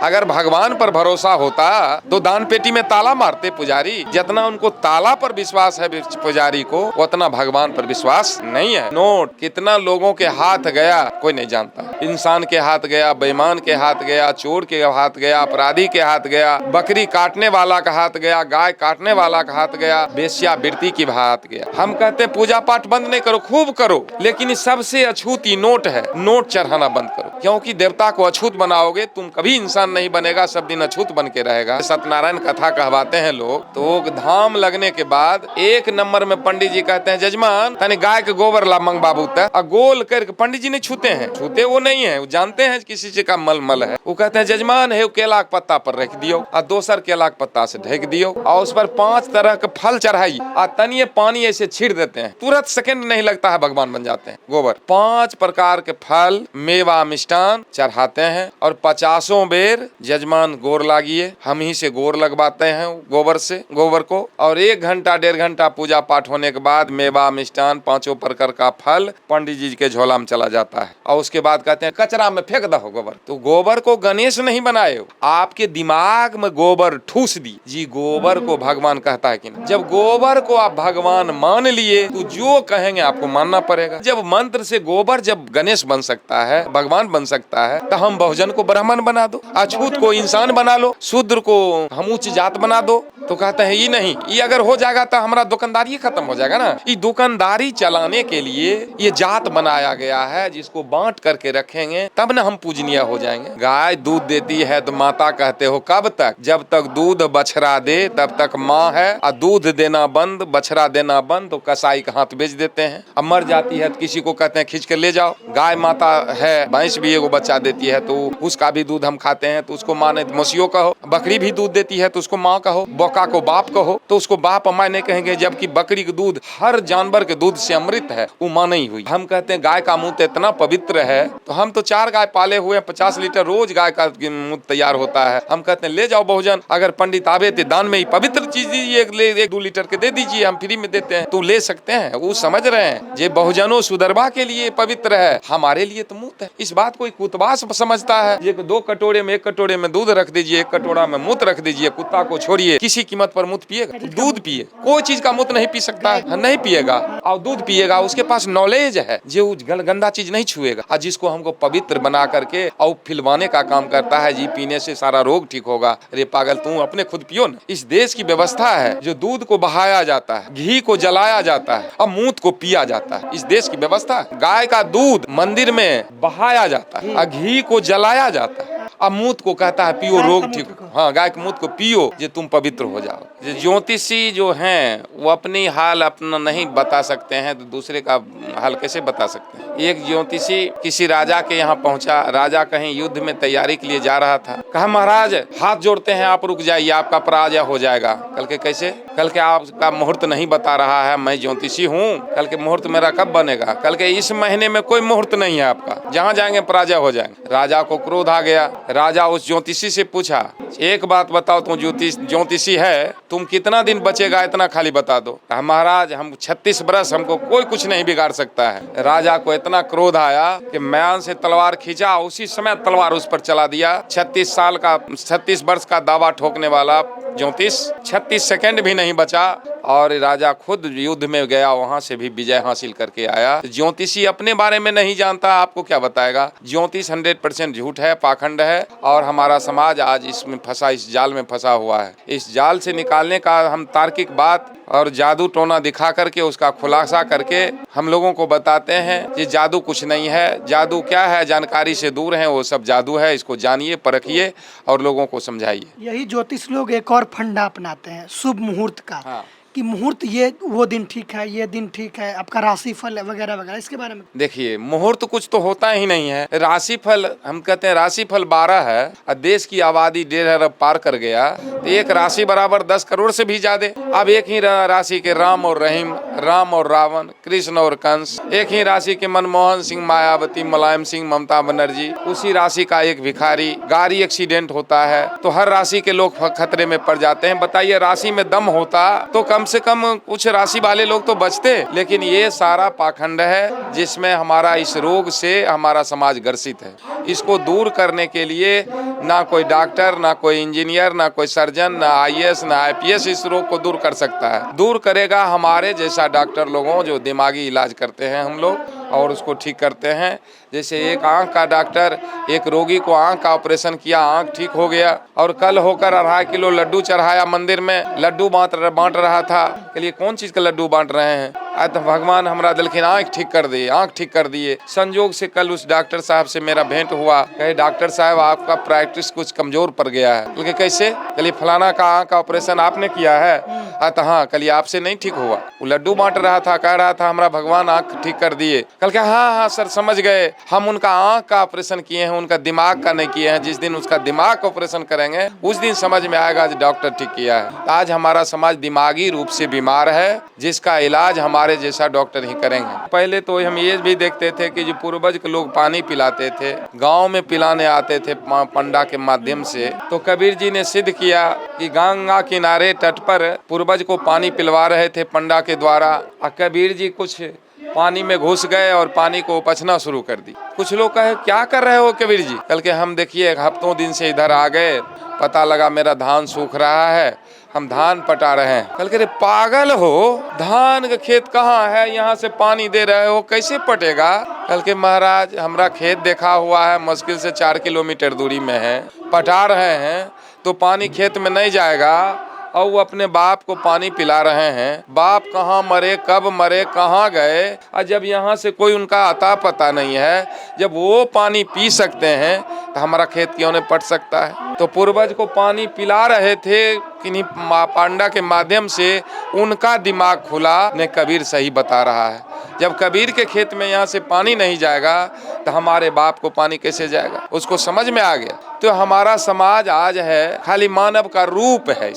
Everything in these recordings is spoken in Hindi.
अगर भगवान पर भरोसा होता तो दान पेटी में ताला मारते पुजारी। जितना उनको ताला पर विश्वास है पुजारी को, उतना भगवान पर विश्वास नहीं है। नोट कितना लोगों के हाथ गया कोई नहीं जानता। इंसान के हाथ गया, बेईमान के हाथ गया, चोर के हाथ गया, अपराधी के हाथ गया, बकरी काटने वाला का हाथ गया, गाय काटने वाला का हाथ गया, वेश्यावृत्ति की हाथ गया। हम कहते हैं पूजा पाठ बंद नहीं करो, खूब करो, लेकिन सबसे अछूत नोट है। नोट चढ़ाना बंद करो, क्योंकि देवता को अछूत बनाओगे तुम कभी इंसान नहीं बनेगा, सब दिन अछूत बन के रहेगा। सत्यनारायण कथा कहवाते हैं लोग, तो धाम लगने के बाद 1 नंबर में पंडित जी कहते हैं जजमान तनी गाय के गोबर ला मंग बाबू तक, गोल करके पंडित जी नहीं छूते हैं, छूते वो नहीं है, वो जानते हैं किसी चीज का मल है। वो कहते हैं जजमान है केला के पत्ता पर रख दियो और दोसर केला के पत्ता से ढक दियो और उस पर 5 तरह के फल चढ़ाई और तनिए पानी ऐसे छीट देते हैं, तुरंत सेकंड नहीं लगता है भगवान बन जाते हैं। गोबर 5 प्रकार के फल मेवा मिष्टान चढ़ाते हैं और 50 बेर जजमान गोर लागिए, हम ही से गोर लगवाते हैं गोबर से गोबर को, और 1 घंटा 1.5 घंटा पूजा पाठ होने के बाद मेवा मिष्टान 5 प्रकार का फल पंडित जी के झोला में चला जाता है। और उसके बाद कहते हैं कचरा में फेंक दो गोबर। तो गोबर को गणेश नहीं बनाए हो, आपके दिमाग में गोबर ठूस दी जी। गोबर को भगवान कहता है कि नहीं। जब गोबर को आप भगवान मान लिए तो जो कहेंगे आपको मानना पड़ेगा। जब मंत्र से गोबर जब गणेश बन सकता है, भगवान बन सकता है, तो हम बहुजन को ब्राह्मण बना दो, अछूत को इंसान बना लो, शूद्र को हम उच्च जात बना दो। तो कहते हैं ये नहीं, ये अगर हो जाएगा तो हमारा दुकानदारी खत्म हो जाएगा ना। ये दुकानदारी चलाने के लिए ये जात बनाया गया है, जिसको बांट करके रखेंगे तब ना हम पूजनीय हो जाएंगे। गाय दूध देती है तो माता कहते हो कब तक? जब तक दूध बछड़ा दे तब तक माँ है, और दूध देना बंद बछड़ा देना बंद तो कसाई का हाथ बेच देते हैं। अब मर जाती है तो किसी को कहते हैं खींच कर ले जाओ। गाय माता है, भैंस भी एगो बच्चा देती है तो उसका भी दूध हम खाते हैं तो उसको माँ ने मसीहो कहो। बकरी भी दूध देती है तो उसको माँ कहो, बोका को बाप कहो तो उसको बाप अम्मा नहीं कहेंगे, जबकि बकरी का दूध हर जानवर के दूध से अमृत है, वो माँ नहीं हुई। हम कहते हैं गाय का मूत्र इतना पवित्र है, तो हम तो 4 गाय पाले हुए हैं, 50 लीटर रोज गाय का मूत्र तैयार होता है। हम कहते हैं ले जाओ बहुजन, अगर पंडित आवे तो दान में ही पवित्र चीज दीजिए, 1-2 लीटर के दे दीजिए, हम फ्री में देते हैं, तो ले सकते हैं। वो समझ रहे हैं ये बहुजनों सुदरबा के लिए पवित्र है, हमारे लिए तो मूत्र है। इस बात को कुतवास समझता है। ये 2 कटोरे में 1 कटोरे में दूध रख दीजिए, 1 कटोरा में मूत्र रख दीजिए, कुत्ता को छोड़िए, किसी कीमत पर मूत्र पिएगा? दूध पिए, कोई चीज का मूत्र नहीं पी सकता है, नहीं पिएगा। और दूध पिएगा, उसके पास नॉलेज है, जो गंदा चीज नहीं छुएगा। और जिसको हमको पवित्र बना करके और फिलवाने का काम करता है, जी पीने से सारा रोग ठीक होगा। अरे पागल, तू अपने खुद पियो ना। इस देश की व्यवस्था है जो दूध को बहाया जाता है, घी को जलाया जाता है और मूत्र को पिया जाता है। इस देश की व्यवस्था है। गाय का दूध मंदिर में बहाया जाता है और घी को जलाया जाता है, अब मूत्र को कहता है पियो, रोग ठीक हो। हाँ, गाय के मूत्र को पियो जे तुम पवित्र हो जाओ। ज्योतिषी जो हैं वो अपनी हाल अपना नहीं बता सकते हैं, तो दूसरे का हाल कैसे बता सकते हैं? एक ज्योतिषी किसी राजा के यहाँ पहुंचा। राजा कहीं युद्ध में तैयारी के लिए जा रहा था। कहा महाराज हाथ जोड़ते हैं, आप रुक जाइए, आपका पराजय हो जाएगा। कल के कैसे? कल के आपका मुहूर्त नहीं बता रहा है, मैं ज्योतिषी हूँ, कल के मुहूर्त मेरा कब बनेगा? कल के इस महीने में कोई मुहूर्त नहीं है आपका, जहाँ जाएंगे पराजय हो जाएंगे। राजा को क्रोध आ गया। राजा उस ज्योतिषी से पूछा, एक बात बताओ, तुम ज्योतिषी है, तुम कितना दिन बचेगा इतना खाली बता दो। कहा महाराज हम 36 बरस, हमको कोई कुछ नहीं बिगाड़ सकता है। राजा को इतना क्रोध आया कि म्यान से तलवार खींचा, उसी समय तलवार उस पर चला दिया। 36 वर्ष का दावा ठोकने वाला ज्योतिष 36 सेकंड भी नहीं बचा और राजा खुद युद्ध में गया, वहां से भी विजय हासिल करके आया। ज्योतिषी अपने बारे में नहीं जानता, आपको क्या बताएगा? ज्योतिष 100% झूठ है, पाखंड है, और हमारा समाज आज इसमें फंसा, इस जाल में फंसा हुआ है। इस जाल से निकालने का हम तार्किक बात और जादू टोना दिखा करके उसका खुलासा करके हम लोगों को बताते हैं कि जादू कुछ नहीं है। जादू क्या है? जानकारी से दूर है, वो सब जादू है। इसको जानिए, परखिए और लोगों को समझाइए। यही ज्योतिष लोग एक और फंडा अपनाते हैं शुभ मुहूर्त का। हाँ। कि मुहूर्त ये वो दिन ठीक है, ये दिन ठीक है, आपका राशिफल वगैरह वगैरह, इसके बारे में देखिए, मुहूर्त कुछ तो होता ही नहीं है। राशिफल हम कहते हैं, राशिफल 12 है और देश की आबादी 1.5 अरब पार कर गया, तो एक राशि बराबर 10 करोड़ से भी ज्यादा। अब एक ही राशि के राम और रहीम, राम और रावण, कृष्ण और कंस, एक ही राशि के मनमोहन सिंह, मायावती, मुलायम सिंह, ममता बनर्जी, उसी राशि का एक भिखारी, गाड़ी एक्सीडेंट होता है तो हर राशि के लोग खतरे में पड़ जाते हैं। बताइए, राशि में दम होता तो कम कम से कम कुछ राशि वाले लोग तो बचते, लेकिन ये सारा पाखंड है जिसमें हमारा इस रोग से हमारा समाज ग्रसित है। इसको दूर करने के लिए ना कोई डॉक्टर, ना कोई इंजीनियर, ना कोई सर्जन, ना आईएएस, ना आईपीएस इस रोग को दूर कर सकता है। दूर करेगा हमारे जैसा डॉक्टर लोगों जो दिमागी इलाज करते हैं हम लोग और उसको ठीक करते हैं। जैसे एक आंख का डॉक्टर एक रोगी को आंख का ऑपरेशन किया, आंख ठीक हो गया, और कल होकर 2.5 किलो लड्डू चढ़ाया मंदिर में, लड्डू बांट रहा था। के लिए कौन चीज का लड्डू बांट रहे हैं? आज तो भगवान हमरा दिलखिन आंख ठीक कर दिए, आंख ठीक कर दिए। संजोग से कल उस डॉक्टर साहब से मेरा भेंट हुआ। कहे डॉक्टर साहब आपका प्रैक्टिस कुछ कमजोर पड़ गया है। बोले कैसे? कल फलाना का आंख का ऑपरेशन आपने किया है? हाँ, कल आपसे नहीं ठीक हुआ। वो लड्डू बांट रहा था, कह रहा था हमारा भगवान आंख ठीक कर दिए। कल क्या? हाँ सर समझ गए, हम उनका आंख का ऑपरेशन किए हैं, उनका दिमाग का नहीं किए हैं। जिस दिन उसका दिमाग का ऑपरेशन करेंगे उस दिन समझ में आएगा आज डॉक्टर ठीक किया है। आज हमारा समाज दिमागी रूप से बीमार है, जिसका इलाज हमारे जैसा डॉक्टर ही करेंगे। पहले तो हम ये भी देखते थे कि जो पूर्वज के लोग पानी पिलाते थे, गाँव में पिलाने आते थे पंडा के माध्यम से, तो कबीर जी ने सिद्ध किया कि गंगा किनारे तट पर पूर्वज को पानी पिलवा रहे थे पंडा के द्वारा। कबीर जी कुछ पानी में घुस गए और पानी को उपचना शुरू कर दी। कुछ लोग कहे क्या कर रहे हो कबीर जी? कल के हम देखिए हफ्तों दिन से इधर आ गए, पता लगा मेरा धान सूख रहा है, हम धान पटा रहे हैं। कल के पागल हो, धान का खेत कहाँ है, यहाँ से पानी दे रहे हो, कैसे पटेगा? कल के महाराज हमरा खेत देखा हुआ है, मुश्किल से 4 किलोमीटर दूरी में है, पटा रहे हैं तो पानी खेत में नहीं जाएगा और वो अपने बाप को पानी पिला रहे हैं। बाप कहाँ मरे, कब मरे, कहाँ गए, और जब यहाँ से कोई उनका अता पता नहीं है, जब वो पानी पी सकते हैं तो हमारा खेत क्यों नहीं पट सकता है? तो पूर्वज को पानी पिला रहे थे किन्हीं पांडा के माध्यम से, उनका दिमाग खुला। ने कबीर सही बता रहा है, जब कबीर के खेत में यहाँ से पानी नहीं जाएगा तो हमारे बाप को पानी कैसे जाएगा? उसको समझ में आ गया। तो हमारा समाज आज है खाली मानव का रूप है,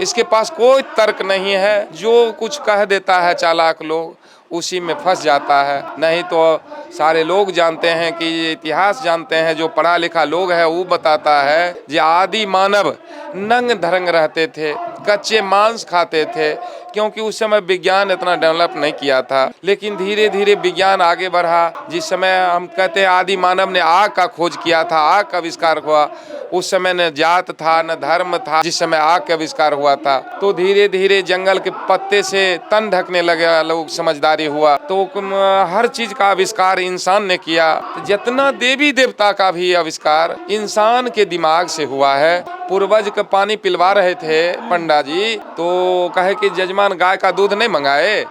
इसके पास कोई तर्क नहीं है। जो कुछ कह देता है चालाक लोग उसी में फंस जाता है। नहीं तो सारे लोग जानते हैं कि ये इतिहास जानते हैं, जो पढ़ा लिखा लोग है वो बताता है कि आदि मानव नंग धरंग रहते थे, कच्चे मांस खाते थे, क्योंकि उस समय विज्ञान इतना डेवलप नहीं किया था। लेकिन धीरे धीरे विज्ञान आगे बढ़ा। जिस समय हम कहते हैं आदि मानव ने आग का खोज किया था, आग का आविष्कार हुआ, उस समय न जात था न धर्म था। जिस समय आग का आविष्कार हुआ था तो धीरे धीरे जंगल के पत्ते से तन ढकने लगे लोग, समझदारी हुआ तो हर चीज का आविष्कार इंसान ने किया। तो जितना देवी देवता का भी आविष्कार इंसान के दिमाग से हुआ है। पूर्वज का पानी पिलवा रहे थे पंडा जी, तो कहे कि जजमान गाय का दूध नहीं मंगाए,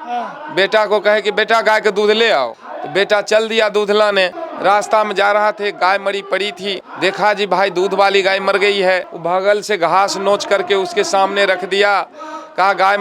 बेटा को कहे कि बेटा गाय का दूध ले आओ, तो बेटा चल दिया दूध लाने। रास्ता में जा रहा थे, गाय मरी पड़ी थी, देखा जी भाई दूध वाली गाय मर गई है। वो बगल से घास नोच करके उसके सामने रख दिया, कहा गाय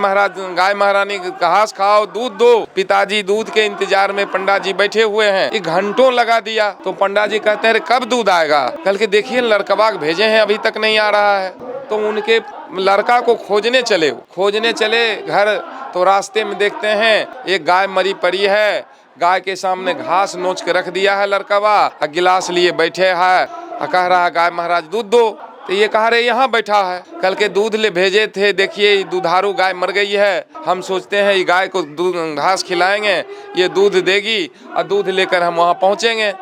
महारानी घास खाओ, दूध दो। पिताजी दूध के इंतजार में पंडा जी बैठे हुए हैं, ये घंटों लगा दिया। तो पंडा जी कहते हैं कब दूध आएगा? कल के देखिए लड़कवा भेजे हैं अभी तक नहीं आ रहा है। तो उनके लड़का को खोजने चले घर, तो रास्ते में देखते हैं एक गाय मरी पड़ी है, गाय के सामने घास नोच के रख दिया है लड़कवा, गिलास लिए बैठे है, कह रहा है गाय महाराज दूध दो। तो ये कह रहे यहाँ बैठा है, कल के दूध ले भेजे थे, देखिए दुधारू गाय मर गई है, हम सोचते हैं ये गाय को दूध घास खिलाएंगे, ये दूध देगी और दूध लेकर हम वहाँ पहुँचेंगे।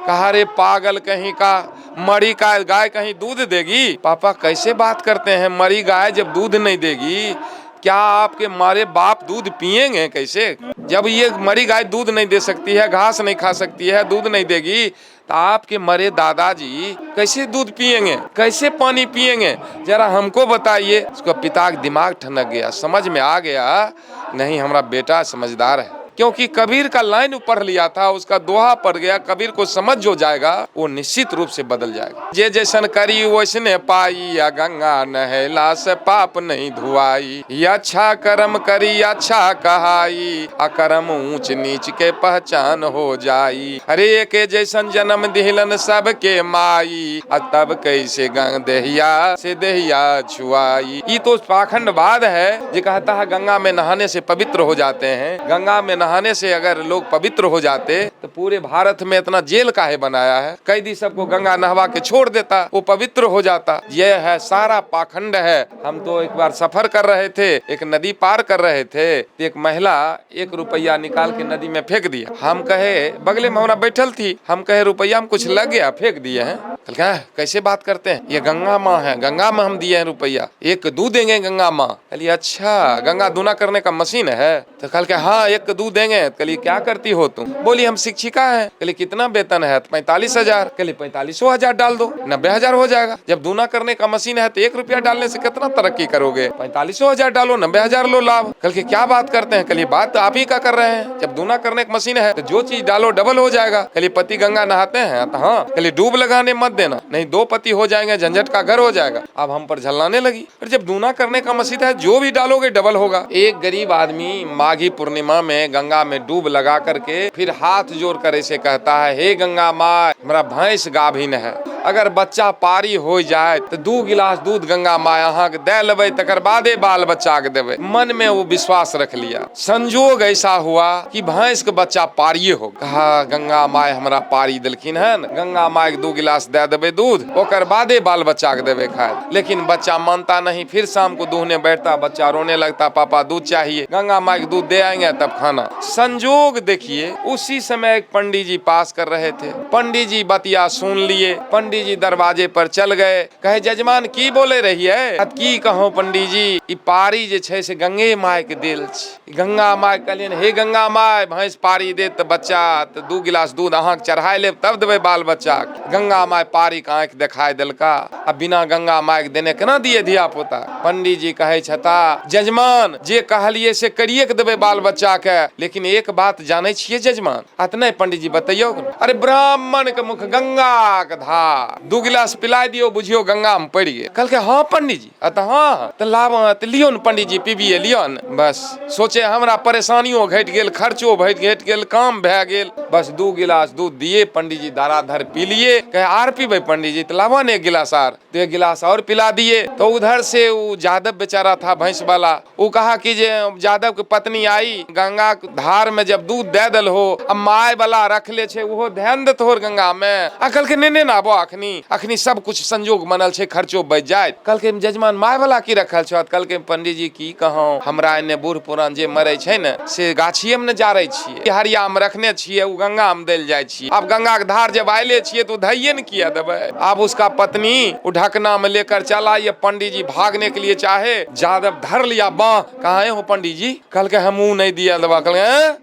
कहा रे पागल कहीं का, मरी का गाय कहीं दूध देगी? पापा कैसे बात करते हैं, मरी गाय जब दूध नहीं देगी, क्या आपके मारे बाप दूध पिएंगे कैसे? जब ये मरी गाय दूध नहीं दे सकती है, घास नहीं खा सकती है, दूध नहीं देगी, तो आपके मरे दादाजी कैसे दूध पिएंगे, कैसे पानी पिएंगे? जरा हमको बताइए। उसका पिता का दिमाग ठनक गया, समझ में आ गया नहीं हमारा बेटा समझदार है, क्योंकि कबीर का लाइन पढ़ लिया था, उसका दोहा पढ़ गया। कबीर को समझ जो जाएगा वो निश्चित रूप से बदल जाएगा। जे जैसन करी वैसने पाई, या गंगा नहला से पाप नहीं धुआई। ये अच्छा कर्म करी अच्छा कहाई, अकर्म ऊंच नीच के पहचान हो जाई। अरे के जैसन जन्म दिलन सबके माई, तब कैसे गंग देहिया से देहिया छुआई। ये तो पाखंडवाद है जो कहता है गंगा में नहाने से पवित्र हो जाते हैं, गंगा में नहाने से अगर लोग पवित्र हो जाते तो पूरे भारत में इतना जेल काहे बनाया है? कैदी सबको गंगा नहवा के छोड़ देता, वो पवित्र हो जाता। यह है सारा पाखंड है। हम तो एक बार सफर कर रहे थे, एक नदी पार कर रहे थे, तो एक महिला 1 रुपया निकाल के नदी में फेंक दिया। हम कहे, बगले में हमारा बैठल थी, हम कहे रुपया में कुछ लग गया, फेंक दिए हैं। कल क्या कैसे बात करते हैं, ये गंगा माँ है, गंगा में हम दिए हैं रुपया, एक दूध देंगे गंगा माँ। कलिए अच्छा, गंगा दूना करने का मशीन है? तो कल के हाँ 1 दूध देंगे। कलिए क्या करती हो तुम? बोली हम शिक्षिका है। कलिए कितना वेतन है? 45,000। कलिए 45,000 डाल दो, 90,000 हो जाएगा। जब दूना करने का मशीन है तो 1 रुपया डालने से कितना तरक्की करोगे? 45,000 डालो, 90,000 लो लाभ। कल के क्या बात करते हैं? कलिए बात तो आप ही का कर रहे हैं। जब दूना करने की मशीन है तो जो चीज डालो डबल हो जाएगा। कलिए पति गंगा नहाते हैं तो हाँ। कलिए डूब लगाने मत देना, नहीं 2 पति हो जाएंगे, झंझट का घर हो जाएगा। अब हम पर झल्लाने लगी। और जब दूना करने का मशीन है, जो भी डालोगे डबल होगा। एक गरीब आदमी माघी पूर्णिमा में गंगा में डूब लगा करके फिर हाथ जोड़ कर ऐसे कहता है, हे गंगा माँ, मेरा भैंस गाभिन है, अगर बच्चा पारी हो जाए तो 2 गिलास दूध गंगा माँ अहाँ के दे लेबै, तकर बादे बाल बच्चा के देवे। मन में वो विश्वास रख लिया। संजोग ऐसा हुआ कि भैंस के बच्चा पारिये हो। कहा गंगा माँ हमरा पारी दिलखिन है, गंगा माँ के 2 गिलास दे देवे दूध, ओकर बादे बाल बच्चा के देवे खाए। लेकिन बच्चा मानता नहीं। फिर शाम को दूहने बैठता, बच्चा रोने लगता, पापा दूध चाहिए। गंगा माँ के दूध दे आएंगे तब खाना। संजोग देखिए, उसी समय एक पंडित जी पास कर रहे थे। पंडित जी बतिया सुन लिए। पंडित जी दरवाजे पर चल गए। कहे जजमान की बोले रही है? की कहो पंडित जी, ई पारी जे छै से गंगे माय के देल छै। गंगा माय कहलियन, हे गंगा माय, भैंस पारी दे तो बच्चा तो 2 गिलास दूध अहाँ के चढ़ाई लेब तब देवे बाल बच्चा। गंगा माय पारी के आंख दिखाई देलका। अब बिना गंगा माय के देने केना दिए धिया पुता? पंडित जी कहे छता, जजमान जे कहलिए से करिए के देवे बाल बच्चा के, लेकिन एक बात जाने छिए जजमान? अतने पंडित जी बतैयो। अरे ब्राह्मण के मुख गंगा के धार, 2 गिलास पिला दियो, बुझियो गंगा में पड़ गए। कल के हाँ पंडित जी, हाँ तो लाभ लियो न पंडित जी, पीबिए लियो न। बस सोचे हमरा परेशानियों घट गेल, खर्चो घट गेल, काम भे गेल। बस 2 गिलास दूध दिए, पंडित जी दाराधर पी लिए। कहे आर पीबे पंडित जी? तो लावा ने 1 गिलास आर। तो 1 गिलास और पिला दिए। तो उधर से वो जादव बेचारा था भैंस वाला, वो कहा कि जे जादव की पत्नी आई, गंगा धार में जब दूध दे दल हो, अब माय वाला रख ले छे, वो ध्यान दे तोहर गंगा में। कल के ने नाबो अखनी सब कुछ संजोग बनल छे, खर्चो बच जाए। कल के जजमान माय वाला की रखल छो? कल के पंडित जी की कहूं, हमरा एने बूढ़ पुरान जे मरे छे न, से गाछिए में न जारे छिए, हरिया में रखने छिए, उ गंगा में देल जाय छिए। अब गंगा के धार जब आइले छिए तो धैये न किया देबे। अब उसका पत्नी वो ढकना में लेकर चला। ये पंडित जी भागने के लिए चाहे, जादव धर लिया बाह। कहा हो पंडित जी? कल के हम नहीं दिया दबा। कल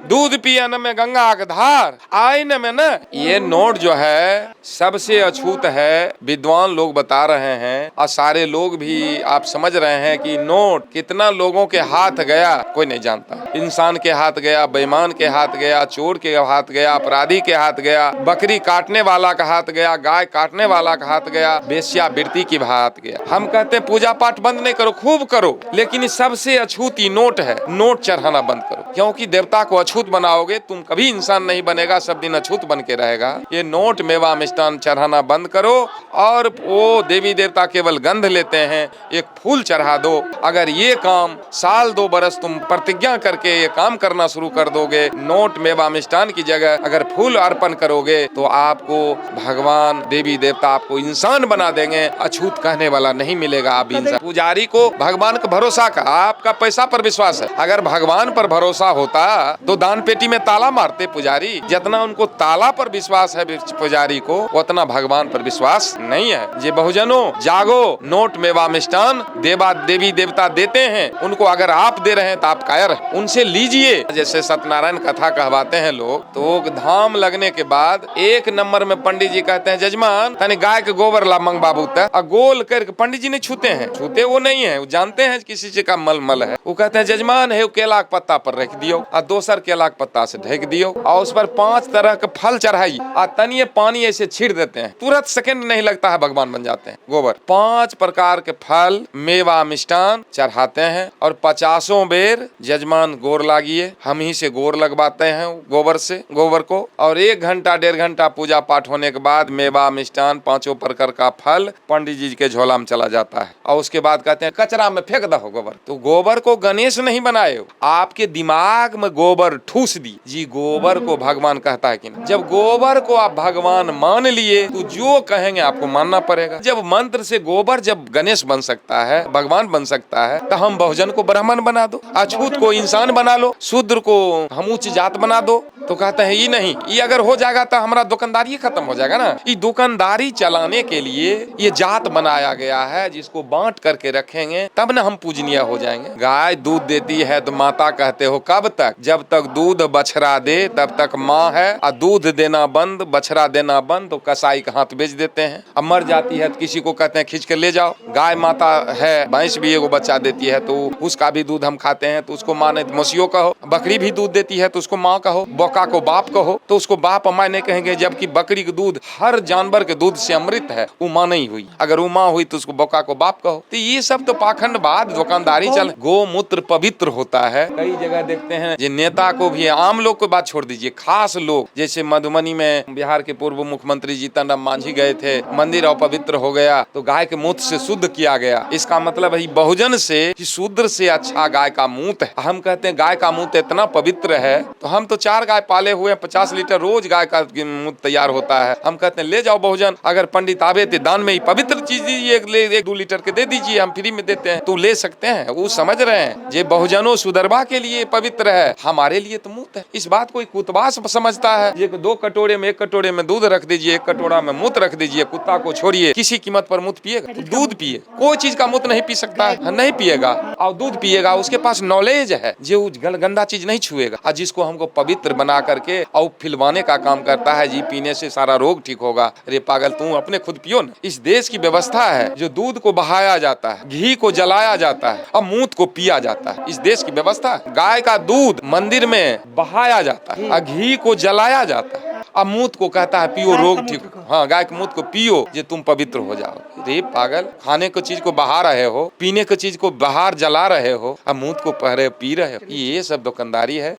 दूध पिया न में गंगा के धार आए न में न। ये नोट जो है सबसे अछूत है, विद्वान लोग बता रहे हैं और सारे लोग भी आप समझ रहे हैं कि नोट कितना लोगों के हाथ गया कोई नहीं जानता। इंसान के हाथ गया, बेईमान के हाथ गया, चोर के हाथ गया, अपराधी के हाथ गया, बकरी काटने वाला का हाथ गया, गाय काटने वाला का हाथ गया, वेश्यावृत्ति की हाथ गया। हम कहते हैं पूजा पाठ बंद नहीं करो, खूब करो, लेकिन सबसे अछूत ही नोट है। नोट चढ़ाना बंद करो, क्योंकि देवता को अछूत बनाओगे तुम कभी इंसान नहीं बनेगा, सब दिन अछूत बन के रहेगा। ये नोट मेवा मिष्टान चढ़ाना बंद करो और वो देवी देवता केवल गंध लेते हैं, एक फूल चढ़ा दो। अगर ये काम साल 2 बरस तुम प्रतिज्ञा करके ये काम करना शुरू कर दोगे, नोट मेवा मिष्टान की जगह अगर फूल अर्पण करोगे, तो आपको भगवान देवी देवता आपको इंसान बना देंगे, अछूत कहने वाला नहीं मिलेगा। आप इंसान पुजारी को भगवान का भरोसा का, आपका पैसा पर विश्वास है। अगर भगवान पर भरोसा होता तो दान पेटी में ताला मारते पुजारी। जितना उनको ताला पर विश्वास है पुजारी को, उतना भगवान पर विश्वास नहीं है। जे बहुजनों जागो, नोट मेवा मिष्टान देवा देवी देवता देते हैं, उनको अगर आप दे रहे हैं तो आप कायर हैं, उनसे लीजिए। जैसे सत्यनारायण कथा कहवाते हैं लोग, तो धाम लगने के बाद 1 नंबर में पंडित जी कहते हैं, जजमान तनी गाय के गोबर ला मंग बाबू तक। गोल करके पंडित जी नहीं छूते हैं, छूते वो नहीं है, वो जानते हैं किसी चीज का मल है। वो कहते हैं जजमान है केला के पत्ता पर रख दियो और दोसर केला के पत्ता से ढक दियो और उस पर 5 तरह के फल चढ़ाई और तनिए पानी ऐसे छीड़ देते हैं, तुरंत सेकंड नहीं लगता है, भगवान बन जाते हैं। गोबर 5 प्रकार के फल मेवा मिष्टान चढ़ाते हैं और 50 बेर जजमान गोर लागिए, हम ही से गोर लगवाते हैं गोबर से, गोबर को। और 1 घंटा 1.5 घंटा पूजा पाठ होने के बाद मेवा मिष्ठान, 5 प्रकार का फल पंडित जी के झोला में चला जाता है। और उसके बाद कहते हैं कचरा में फेंक दो गोबर। तो गोबर को गणेश नहीं बनाए हो, आपके दिमाग में गोबर ठूस दी जी। गोबर को भगवान कहता है कि नहीं। जब गोबर को आप भगवान मान लिए तो जो कहेंगे आपको मानना पड़ेगा। जब मंत्र से गोबर जब गणेश बन सकता है, भगवान बन सकता है, तो हम बहुजन को ब्राह्मण बना दो, अछूत को इंसान बना लो, शूद्र को हम उच्च जात बना दो। तो कहते हैं ये नहीं, ये अगर हो जाएगा तो हमारा दुकानदारी खत्म हो जाएगा ना। ये दुकानदारी चलाने के लिए ये जात बनाया गया है, जिसको बांट करके रखेंगे तब ना हम पूजनीय हो जाएंगे। गाय दूध देती है तो माता कहते हो कब तक? जब तक दूध बछड़ा दे तब तक माँ है, और दूध देना बंद, बछड़ा देना बंद तो कसाई का हाथ बेच देते हैं। अब मर जाती है तो किसी को कहते हैं खींच कर ले जाओ। गाय माता है, भैंस भी एगो बच्चा देती है तो उसका भी दूध हम खाते हैं, तो उसको माँ ने मसीहो कहो। बकरी भी दूध देती है तो उसको माँ कहो, बोका को बाप कहो, तो उसको बाप अम्मा नहीं कहेंगे। जबकि बकरी का दूध हर जानवर के दूध से अमृत है, वो माँ नहीं हुई। अगर वो माँ हुई तो उसको बोका को बाप कहो। तो ये सब तो पाखंडवाद, दुकानदारी चल। गोमूत्र पवित्र होता है। कई जगह देखते हैं जो नेता को भी, आम लोग को बात छोड़ दीजिए, खास लोग जैसे मधुबनी में बिहार के पूर्व मुख्यमंत्री जीतन राम मांझी गए थे, मंदिर अपवित्र हो गया तो गाय के मूत्र से शुद्ध किया गया। इसका मतलब है बहुजन से कि शूद्र से अच्छा गाय का मूत्र है। हम कहते हैं गाय का मूत्र इतना पवित्र है, तो हम तो 4 गाय पाले हुए हैं, 50 लीटर रोज गाय का मूत्र तैयार होता है। हम कहते हैं ले जाओ बहुजन, अगर पंडित आवे तो दान में ही पवित्र चीज दीजिए, 1-2 लीटर के दे दीजिए, हम फ्री में देते हैं, तो ले सकते हैं। वो समझ रहे हैं ये बहुजनों सुदरबा के लिए पवित्र है, हमारे लिए तो मूत्र है। इस बात को कुतवास समझता है। ये 2 कटोरे में, 1 कटोरे में दूध रख दीजिए, 1 कटोरा में मूत्र रख दीजिए, कुत्ता को छोड़िए, किसी कीमत पर मूत्र पिएगा तो दूध पिए। कोई चीज का मूत्र नहीं पी सकता है, नहीं पिएगा। और दूध पिएगा, उसके पास नॉलेज है, जो गंदा चीज नहीं छुएगा। और जिसको हमको पवित्र बना करके और फिलवाने का काम करता है, जी पीने से सारा रोग ठीक होगा। अरे पागल, तू अपने खुद पियो ना। इस देश की व्यवस्था है जो दूध को बहाया जाता है, घी को जलाया जाता है और मूत्र को पिया जाता है। इस देश की व्यवस्था है। गाय का दूध मंदिर में बहाया जाता है और घी को जलाया जाता है, और मूत्र को कहता है पियो, रोग ठीक। हाँ, गाय के मूत्र को पियो जो तुम पवित्र हो जाओ। रे पागल, खाने को चीज को बहा रहे हो, पीने को चीज को बाहर जला रहे हो, और मूत्र को पी रहे हो। ये सब दुकानदारी है।